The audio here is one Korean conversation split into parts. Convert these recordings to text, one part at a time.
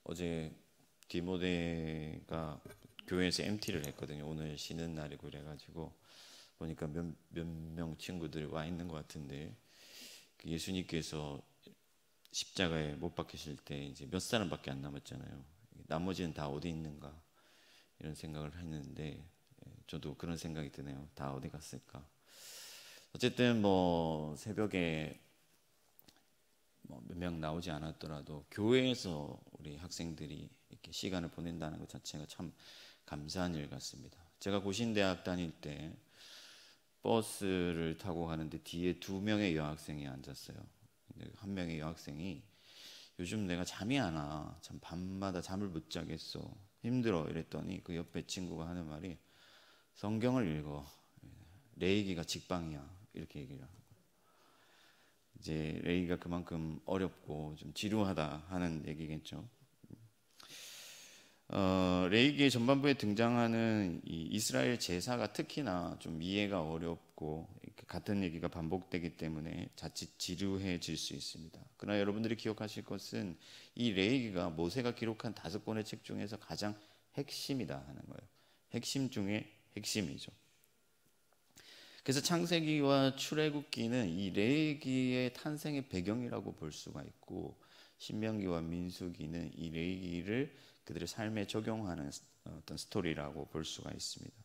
어제 디모데가 교회에서 MT를 했거든요. 오늘 쉬는 날이고 그래가지고 보니까 몇 명 친구들 와 있는 것 같은데, 예수님께서 십자가에 못 박히실 때 이제 몇 사람밖에 안 남았잖아요. 나머지는 다 어디 있는가 이런 생각을 했는데, 저도 그런 생각이 드네요. 다 어디 갔을까. 어쨌든 뭐 새벽에 몇 명 나오지 않았더라도 교회에서 우리 학생들이 이렇게 시간을 보낸다는 것 자체가 참 감사한 일 같습니다. 제가 고신대학 다닐 때 버스를 타고 가는데 뒤에 두 명의 여학생이 앉았어요. 근데 한 명의 여학생이 요즘 내가 잠이 안 와. 참 밤마다 잠을 못 자겠어. 힘들어. 이랬더니 그 옆에 친구가 하는 말이 성경을 읽어. 레이기가 직방이야. 이렇게 얘기를 하고. 이제 레이기가 그만큼 어렵고 좀 지루하다 하는 얘기겠죠. 레이기의 전반부에 등장하는 이 이스라엘 제사가 특히나 좀 이해가 어렵고 같은 얘기가 반복되기 때문에 자칫 지루해질 수 있습니다. 그러나 여러분들이 기억하실 것은 이 레이기가 모세가 기록한 5권의 책 중에서 가장 핵심이다 하는 거예요. 핵심 중에 핵심이죠. 그래서 창세기와 출애굽기는 이 레위기의 탄생의 배경이라고 볼 수가 있고, 신명기와 민수기는 이 레위기를 그들의 삶에 적용하는 어떤 스토리라고 볼 수가 있습니다.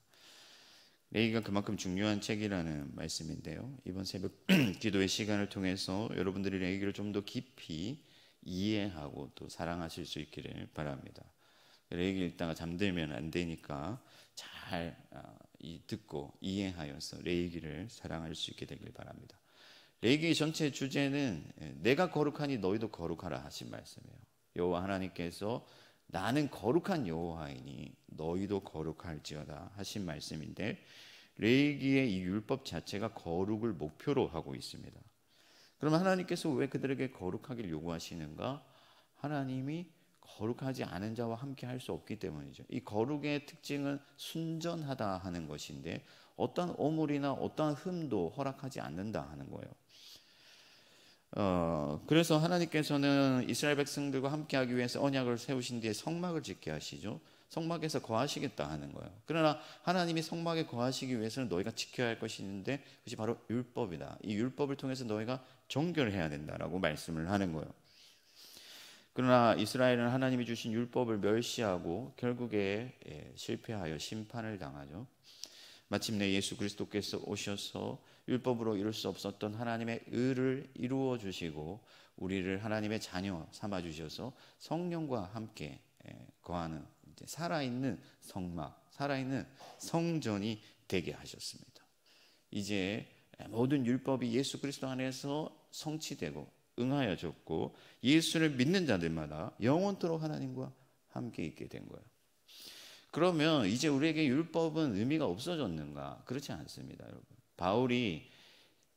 레위기가 그만큼 중요한 책이라는 말씀인데요, 이번 새벽 기도의 시간을 통해서 여러분들이 레위기를 좀 더 깊이 이해하고 또 사랑하실 수 있기를 바랍니다. 레위기 읽다가 잠들면 안 되니까 잘 듣고 이해하여서 레위기를 사랑할 수 있게 되길 바랍니다. 레위기 전체 주제는 내가 거룩하니 너희도 거룩하라 하신 말씀이에요. 여호와 하나님께서 나는 거룩한 여호와이니 너희도 거룩할지어다 하신 말씀인데, 레위기의 이 율법 자체가 거룩을 목표로 하고 있습니다. 그러면 하나님께서 왜 그들에게 거룩하길 요구하시는가? 하나님이 거룩하지 않은 자와 함께 할 수 없기 때문이죠. 이 거룩의 특징은 순전하다 하는 것인데, 어떠한 오물이나 어떠한 흠도 허락하지 않는다 하는 거예요. 그래서 하나님께서는 이스라엘 백성들과 함께하기 위해서 언약을 세우신 뒤에 성막을 짓게 하시죠. 성막에서 거하시겠다 하는 거예요. 그러나 하나님이 성막에 거하시기 위해서는 너희가 지켜야 할 것이 있는데, 그것이 바로 율법이다. 이 율법을 통해서 너희가 정결을 해야 된다라고 말씀을 하는 거예요. 그러나 이스라엘은 하나님이 주신 율법을 멸시하고 결국에 실패하여 심판을 당하죠. 마침내 예수 그리스도께서 오셔서 율법으로 이룰 수 없었던 하나님의 의를 이루어 주시고 우리를 하나님의 자녀 삼아 주셔서 성령과 함께 거하는 살아있는 성막, 살아있는 성전이 되게 하셨습니다. 이제 모든 율법이 예수 그리스도 안에서 성취되고 응하여졌고, 예수를 믿는 자들마다 영원토록 하나님과 함께 있게 된 거예요. 그러면 이제 우리에게 율법은 의미가 없어졌는가? 그렇지 않습니다, 여러분. 바울이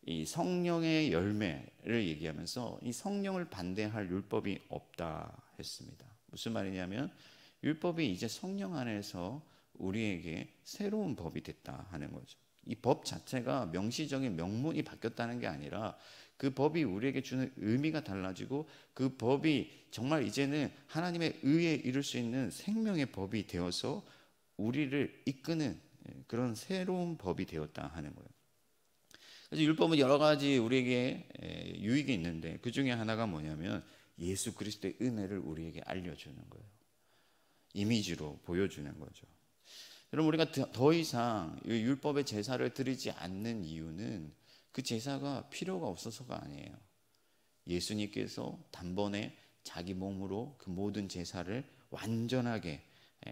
이 성령의 열매를 얘기하면서 이 성령을 반대할 율법이 없다 했습니다. 무슨 말이냐면, 율법이 이제 성령 안에서 우리에게 새로운 법이 됐다 하는 거죠. 이 법 자체가 명시적인 명문이 바뀌었다는 게 아니라 그 법이 우리에게 주는 의미가 달라지고, 그 법이 정말 이제는 하나님의 의에 이룰 수 있는 생명의 법이 되어서 우리를 이끄는 그런 새로운 법이 되었다 하는 거예요. 그래서 율법은 여러 가지 우리에게 유익이 있는데, 그 중에 하나가 뭐냐면 예수 그리스도의 은혜를 우리에게 알려주는 거예요. 이미지로 보여주는 거죠. 여러분, 우리가 더 이상 율법의 제사를 드리지 않는 이유는 그 제사가 필요가 없어서가 아니에요. 예수님께서 단번에 자기 몸으로 그 모든 제사를 완전하게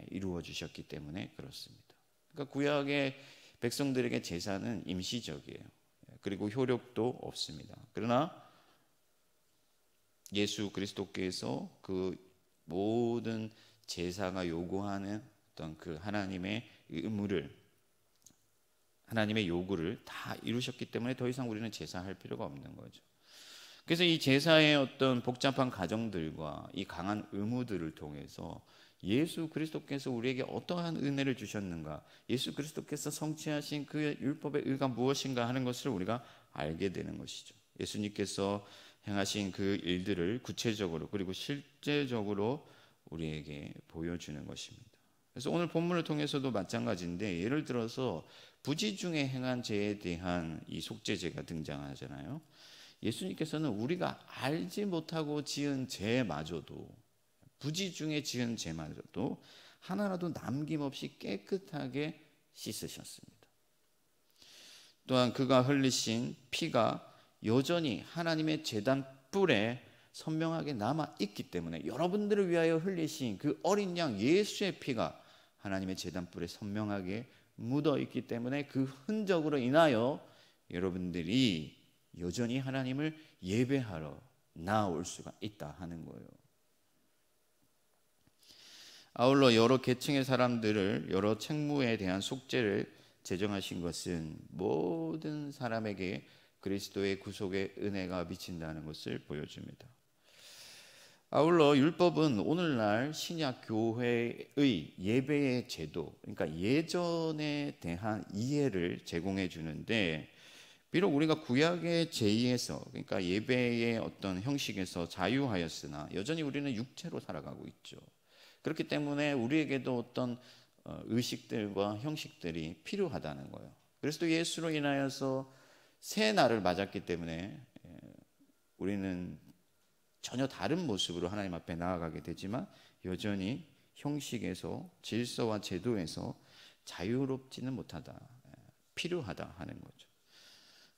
이루어 주셨기 때문에 그렇습니다. 그러니까 구약의 백성들에게 제사는 임시적이에요. 그리고 효력도 없습니다. 그러나 예수 그리스도께서 그 모든 제사가 요구하는 어떤 그 하나님의 의무를, 하나님의 요구를 다 이루셨기 때문에 더 이상 우리는 제사할 필요가 없는 거죠. 그래서 이 제사의 어떤 복잡한 과정들과 이 강한 의무들을 통해서 예수 그리스도께서 우리에게 어떠한 은혜를 주셨는가, 예수 그리스도께서 성취하신 그 율법의 의가 무엇인가 하는 것을 우리가 알게 되는 것이죠. 예수님께서 행하신 그 일들을 구체적으로 그리고 실제적으로 우리에게 보여주는 것입니다. 그래서 오늘 본문을 통해서도 마찬가지인데, 예를 들어서 부지 중에 행한 죄에 대한 이 속죄죄가 등장하잖아요. 예수님께서는 우리가 알지 못하고 지은 죄마저도, 부지 중에 지은 죄마저도 하나라도 남김없이 깨끗하게 씻으셨습니다. 또한 그가 흘리신 피가 여전히 하나님의 제단 뿔에 선명하게 남아 있기 때문에, 여러분들을 위하여 흘리신 그 어린 양 예수의 피가 하나님의 제단 뿔에 선명하게 묻어 있기 때문에 그 흔적으로 인하여 여러분들이 여전히 하나님을 예배하러 나올 수가 있다 하는 거예요. 아울러 여러 계층의 사람들을, 여러 책무에 대한 속죄를 제정하신 것은 모든 사람에게 그리스도의 구속의 은혜가 미친다는 것을 보여줍니다. 아울러 율법은 오늘날 신약 교회의 예배의 제도, 그러니까 예전에 대한 이해를 제공해 주는데, 비록 우리가 구약의 제의에서, 그러니까 예배의 어떤 형식에서 자유하였으나 여전히 우리는 육체로 살아가고 있죠. 그렇기 때문에 우리에게도 어떤 의식들과 형식들이 필요하다는 거예요. 그리스도 예수로 인하여서 새 날을 맞았기 때문에 우리는 전혀 다른 모습으로 하나님 앞에 나아가게 되지만, 여전히 형식에서, 질서와 제도에서 자유롭지는 못하다, 필요하다 하는 거죠.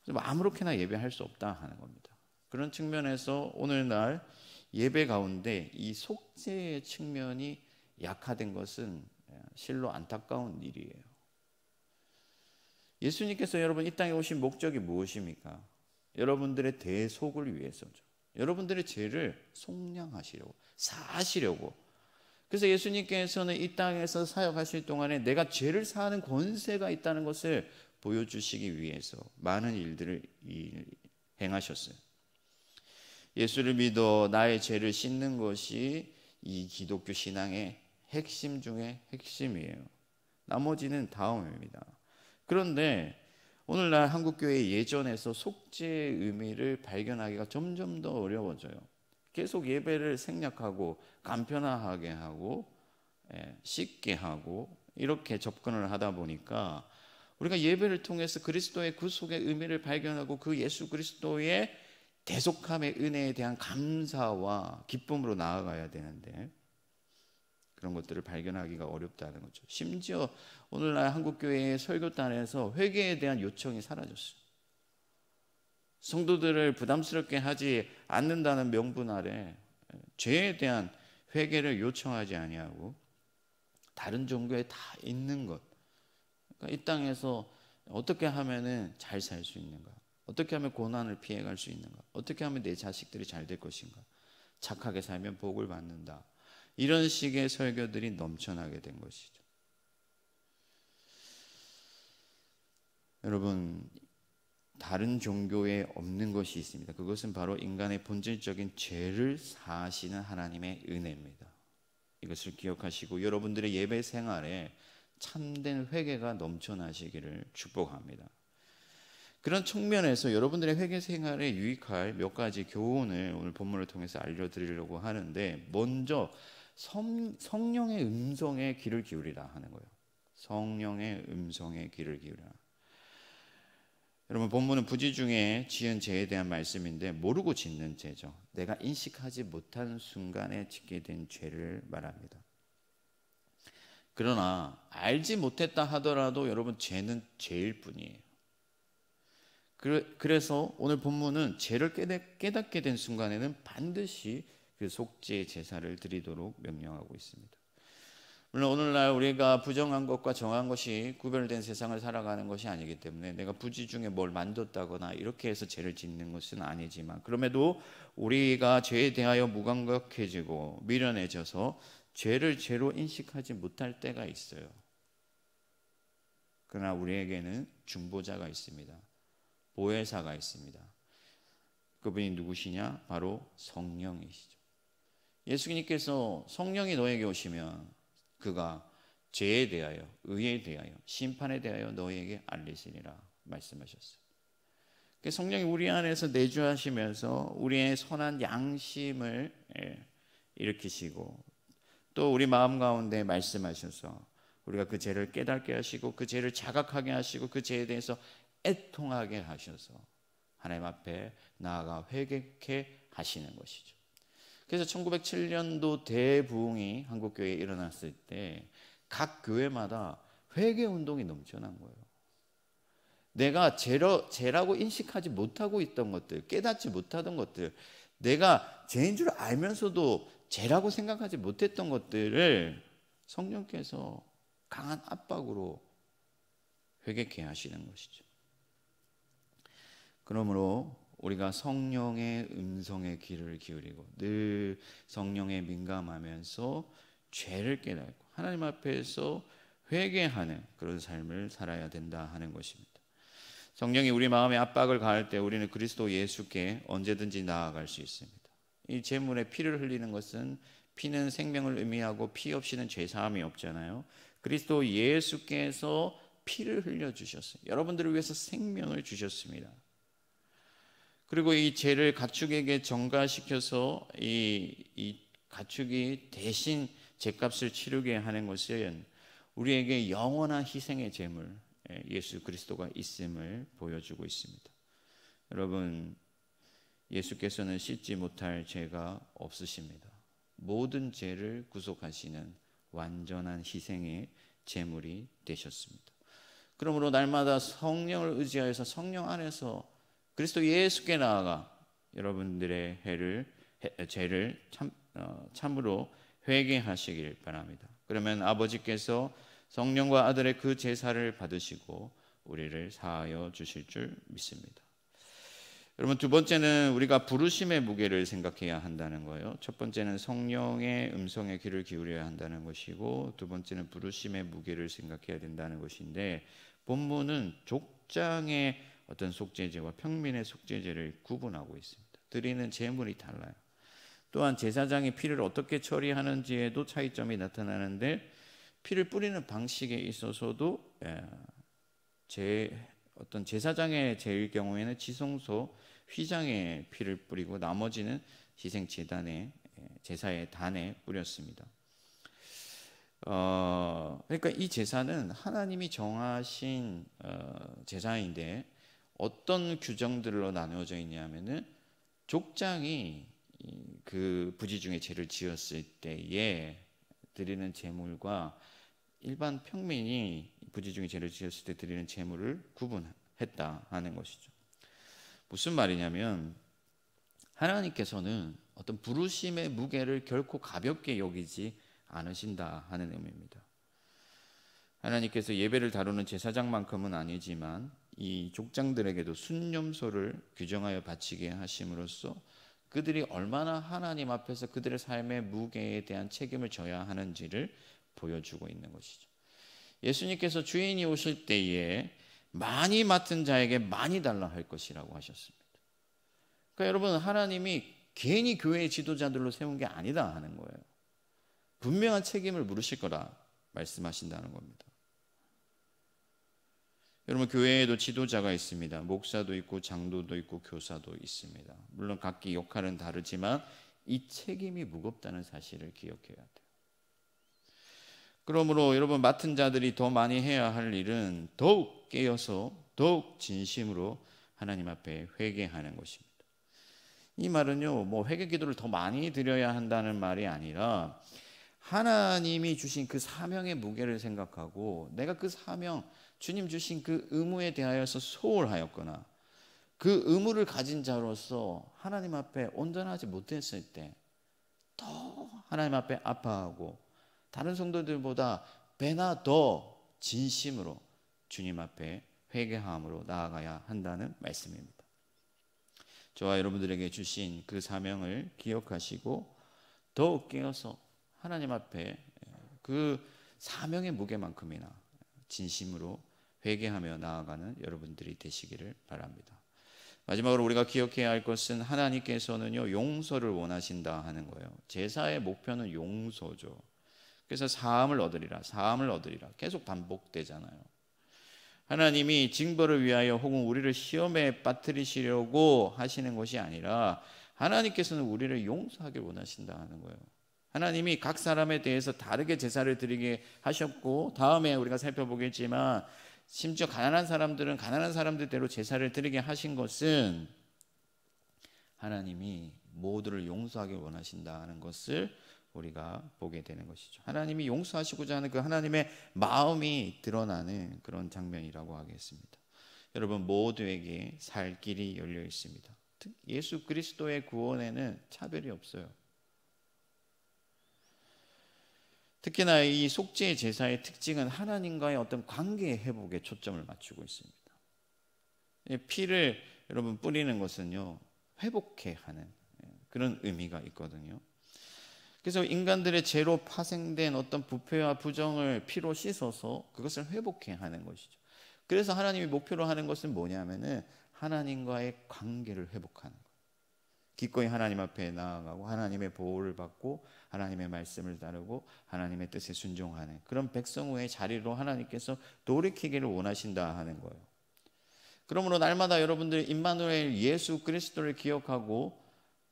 그래서 아무렇게나 예배할 수 없다 하는 겁니다. 그런 측면에서 오늘날 예배 가운데 이 속죄의 측면이 약화된 것은 실로 안타까운 일이에요. 예수님께서 여러분 이 땅에 오신 목적이 무엇입니까? 여러분들의 대속을 위해서죠. 여러분들의 죄를 속량하시려고, 사하시려고. 그래서 예수님께서는 이 땅에서 사역하실 동안에 내가 죄를 사하는 권세가 있다는 것을 보여주시기 위해서 많은 일들을 행하셨어요. 예수를 믿어 나의 죄를 씻는 것이 이 기독교 신앙의 핵심 중에 핵심이에요. 나머지는 다음입니다. 그런데 오늘날 한국교회 예전에서 속죄의 의미를 발견하기가 점점 더 어려워져요. 계속 예배를 생략하고 간편하게 하고 쉽게 하고 이렇게 접근을 하다 보니까, 우리가 예배를 통해서 그리스도의 구속의 의미를 발견하고 그 예수 그리스도의 대속함의 은혜에 대한 감사와 기쁨으로 나아가야 되는데, 그런 것들을 발견하기가 어렵다는 거죠. 심지어 오늘날 한국교회의 설교단에서 회개에 대한 요청이 사라졌어요. 성도들을 부담스럽게 하지 않는다는 명분 아래 죄에 대한 회개를 요청하지 아니하고, 다른 종교에 다 있는 것, 그러니까 이 땅에서 어떻게 하면 잘 살 수 있는가, 어떻게 하면 고난을 피해갈 수 있는가, 어떻게 하면 내 자식들이 잘 될 것인가, 착하게 살면 복을 받는다, 이런 식의 설교들이 넘쳐나게 된 것이죠. 여러분, 다른 종교에 없는 것이 있습니다. 그것은 바로 인간의 본질적인 죄를 사하시는 하나님의 은혜입니다. 이것을 기억하시고 여러분들의 예배 생활에 참된 회개가 넘쳐나시기를 축복합니다. 그런 측면에서 여러분들의 회개 생활에 유익할 몇 가지 교훈을 오늘 본문을 통해서 알려드리려고 하는데, 먼저 성령의 음성에 귀를 기울이라 하는 거예요. 성령의 음성에 귀를 기울이라. 여러분, 본문은 부지 중에 지은 죄에 대한 말씀인데, 모르고 짓는 죄죠. 내가 인식하지 못한 순간에 짓게 된 죄를 말합니다. 그러나 알지 못했다 하더라도 여러분, 죄는 죄일 뿐이에요. 그래서 오늘 본문은 죄를 깨닫게 된 순간에는 반드시 그 속죄 제사를 드리도록 명령하고 있습니다. 물론 오늘날 우리가 부정한 것과 정한 것이 구별된 세상을 살아가는 것이 아니기 때문에 내가 부지 중에 뭘 만졌다거나 이렇게 해서 죄를 짓는 것은 아니지만, 그럼에도 우리가 죄에 대하여 무감각해지고 미련해져서 죄를 죄로 인식하지 못할 때가 있어요. 그러나 우리에게는 중보자가 있습니다. 보혜사가 있습니다. 그분이 누구시냐? 바로 성령이시죠. 예수님께서 성령이 너에게 오시면 그가 죄에 대하여, 의에 대하여, 심판에 대하여 너에게 알리시리라 말씀하셨어요. 성령이 우리 안에서 내주하시면서 우리의 선한 양심을 일으키시고, 또 우리 마음 가운데 말씀하셔서 우리가 그 죄를 깨닫게 하시고 그 죄를 자각하게 하시고 그 죄에 대해서 애통하게 하셔서 하나님 앞에 나아가 회개케 하시는 것이죠. 그래서 1907년도 대부흥이 한국교회에 일어났을 때 각 교회마다 회개 운동이 넘쳐난 거예요. 내가 죄라고 인식하지 못하고 있던 것들, 깨닫지 못하던 것들, 내가 죄인 줄 알면서도 죄라고 생각하지 못했던 것들을 성령께서 강한 압박으로 회개케 하시는 것이죠. 그러므로 우리가 성령의 음성에 귀를 기울이고 늘 성령에 민감하면서 죄를 깨닫고 하나님 앞에서 회개하는 그런 삶을 살아야 된다 하는 것입니다. 성령이 우리 마음에 압박을 가할 때 우리는 그리스도 예수께 언제든지 나아갈 수 있습니다. 이 제물에 피를 흘리는 것은 피는 생명을 의미하고 피 없이는 죄사함이 없잖아요. 그리스도 예수께서 피를 흘려주셨어요. 여러분들을 위해서 생명을 주셨습니다. 그리고 이 죄를 가축에게 전가시켜서 이 가축이 대신 죄값을 치르게 하는 것은 우리에게 영원한 희생의 제물 예수 그리스도가 있음을 보여주고 있습니다. 여러분, 예수께서는 씻지 못할 죄가 없으십니다. 모든 죄를 구속하시는 완전한 희생의 제물이 되셨습니다. 그러므로 날마다 성령을 의지하여서 성령 안에서 그리스도 예수께 나아가 여러분들의 죄를 참으로 회개하시길 바랍니다. 그러면 아버지께서 성령과 아들의 그 제사를 받으시고 우리를 사하여 주실 줄 믿습니다. 여러분, 두 번째는 우리가 부르심의 무게를 생각해야 한다는 거예요. 첫 번째는 성령의 음성에 귀를 기울여야 한다는 것이고, 두 번째는 부르심의 무게를 생각해야 된다는 것인데, 본문은 족장의 어떤 속죄제와 평민의 속죄제를 구분하고 있습니다. 드리는 제물이 달라요. 또한 제사장이 피를 어떻게 처리하는지에도 차이점이 나타나는데, 피를 뿌리는 방식에 있어서도 어떤 제사장의 제일 경우에는 지성소 휘장에 피를 뿌리고 나머지는 희생 제단에 제사의 단에 뿌렸습니다. 그러니까 이 제사는 하나님이 정하신 제사인데 어떤 규정들로 나누어져 있냐면은 족장이 그 부지 중에 죄를 지었을 때에 드리는 제물과 일반 평민이 부지 중에 죄를 지었을 때 드리는 제물을 구분했다 하는 것이죠. 무슨 말이냐면 하나님께서는 어떤 부르심의 무게를 결코 가볍게 여기지 않으신다 하는 의미입니다. 하나님께서 예배를 다루는 제사장만큼은 아니지만 이 족장들에게도 순념소를 규정하여 바치게 하심으로써 그들이 얼마나 하나님 앞에서 그들의 삶의 무게에 대한 책임을 져야 하는지를 보여주고 있는 것이죠. 예수님께서 주인이 오실 때에 많이 맡은 자에게 많이 달라 할 것이라고 하셨습니다. 그러니까 여러분, 하나님이 괜히 교회의 지도자들로 세운 게 아니다 하는 거예요. 분명한 책임을 물으실 거라 말씀하신다는 겁니다. 여러분, 교회에도 지도자가 있습니다. 목사도 있고 장로도 있고 교사도 있습니다. 물론 각기 역할은 다르지만 이 책임이 무겁다는 사실을 기억해야 돼요. 그러므로 여러분, 맡은 자들이 더 많이 해야 할 일은 더욱 깨어서 더욱 진심으로 하나님 앞에 회개하는 것입니다. 이 말은요, 뭐 회개 기도를 더 많이 드려야 한다는 말이 아니라 하나님이 주신 그 사명의 무게를 생각하고 내가 그 사명, 주님 주신 그 의무에 대하여서 소홀하였거나 그 의무를 가진 자로서 하나님 앞에 온전하지 못했을 때 더 하나님 앞에 아파하고 다른 성도들보다 배나 더 진심으로 주님 앞에 회개함으로 나아가야 한다는 말씀입니다. 저와 여러분들에게 주신 그 사명을 기억하시고 더욱 깨어서 하나님 앞에 그 사명의 무게만큼이나 진심으로 회개하며 나아가는 여러분들이 되시기를 바랍니다. 마지막으로 우리가 기억해야 할 것은 하나님께서는요, 용서를 원하신다 하는 거예요. 제사의 목표는 용서죠. 그래서 사함을 얻으리라 계속 반복되잖아요. 하나님이 징벌을 위하여 혹은 우리를 시험에 빠뜨리시려고 하시는 것이 아니라 하나님께서는 우리를 용서하길 원하신다 하는 거예요. 하나님이 각 사람에 대해서 다르게 제사를 드리게 하셨고, 다음에 우리가 살펴보겠지만 심지어 가난한 사람들은 가난한 사람들대로 제사를 드리게 하신 것은 하나님이 모두를 용서하길 원하신다는 것을 우리가 보게 되는 것이죠. 하나님이 용서하시고자 하는 그 하나님의 마음이 드러나는 그런 장면이라고 하겠습니다. 여러분, 모두에게 살 길이 열려 있습니다. 예수 그리스도의 구원에는 차별이 없어요. 특히나 이 속죄 제사의 특징은 하나님과의 어떤 관계 회복에 초점을 맞추고 있습니다. 피를 여러분 뿌리는 것은요, 회복해 하는 그런 의미가 있거든요. 그래서 인간들의 죄로 파생된 어떤 부패와 부정을 피로 씻어서 그것을 회복해 하는 것이죠. 그래서 하나님이 목표로 하는 것은 뭐냐면은 하나님과의 관계를 회복하는 거예요. 기꺼이 하나님 앞에 나아가고 하나님의 보호를 받고 하나님의 말씀을 따르고 하나님의 뜻에 순종하는 그런 백성의 자리로 하나님께서 돌이키기를 원하신다 하는 거예요. 그러므로 날마다 여러분들 임마누엘 예수 그리스도를 기억하고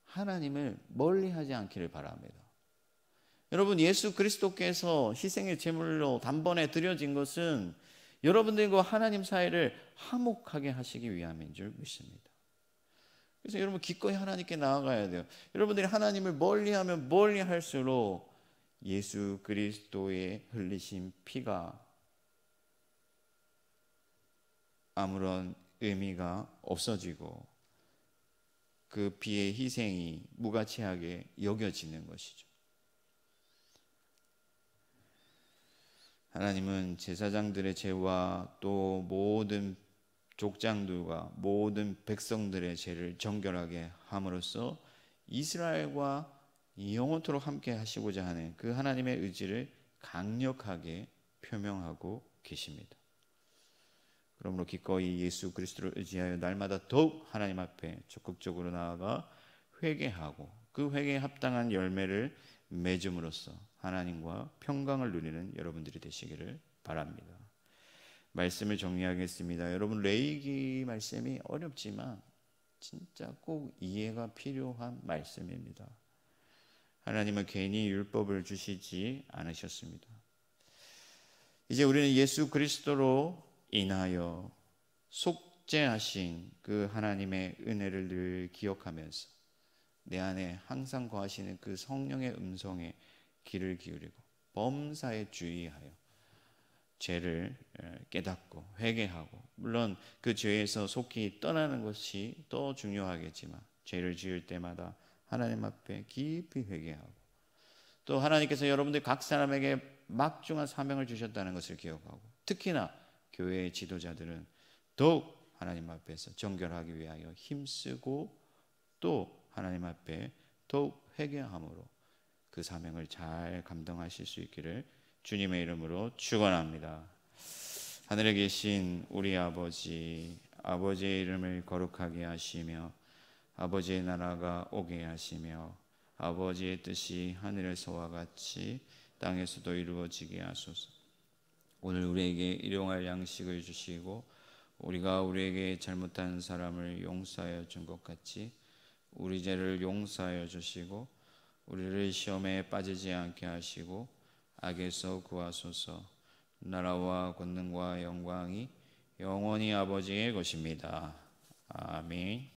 하나님을 멀리하지 않기를 바랍니다. 여러분, 예수 그리스도께서 희생의 제물로 단번에 드려진 것은 여러분들과 하나님 사이를 화목하게 하시기 위함인 줄 믿습니다. 그래서 여러분, 기꺼이 하나님께 나아가야 돼요. 여러분들이 하나님을 멀리하면 멀리할수록 예수 그리스도의 흘리신 피가 아무런 의미가 없어지고 그 피의 희생이 무가치하게 여겨지는 것이죠. 하나님은 제사장들의 죄와 또 모든 족장들과 모든 백성들의 죄를 정결하게 함으로써 이스라엘과 영원토록 함께 하시고자 하는 그 하나님의 의지를 강력하게 표명하고 계십니다. 그러므로 기꺼이 예수 그리스도를 의지하여 날마다 더욱 하나님 앞에 적극적으로 나아가 회개하고 그 회개에 합당한 열매를 맺음으로써 하나님과 평강을 누리는 여러분들이 되시기를 바랍니다. 말씀을 정리하겠습니다. 여러분, 레위기 말씀이 어렵지만 진짜 꼭 이해가 필요한 말씀입니다. 하나님은 괜히 율법을 주시지 않으셨습니다. 이제 우리는 예수 그리스도로 인하여 속죄하신 그 하나님의 은혜를 늘 기억하면서 내 안에 항상 거하시는 그 성령의 음성에 귀를 기울이고 범사에 주의하여 죄를 깨닫고 회개하고, 물론 그 죄에서 속히 떠나는 것이 더 중요하겠지만 죄를 지을 때마다 하나님 앞에 깊이 회개하고, 또 하나님께서 여러분들 각 사람에게 막중한 사명을 주셨다는 것을 기억하고, 특히나 교회의 지도자들은 더욱 하나님 앞에서 정결하기 위하여 힘쓰고 또 하나님 앞에 더욱 회개함으로 그 사명을 잘 감당하실 수 있기를 주님의 이름으로 축원합니다. 하늘에 계신 우리 아버지, 아버지의 이름을 거룩하게 하시며 아버지의 나라가 오게 하시며 아버지의 뜻이 하늘에서와 같이 땅에서도 이루어지게 하소서. 오늘 우리에게 일용할 양식을 주시고 우리가 우리에게 잘못한 사람을 용서하여 준 것 같이 우리 죄를 용서하여 주시고 우리를 시험에 빠지지 않게 하시고 악에서 구하소서. 나라와 권능과 영광이 영원히 아버지의 것입니다. 아멘.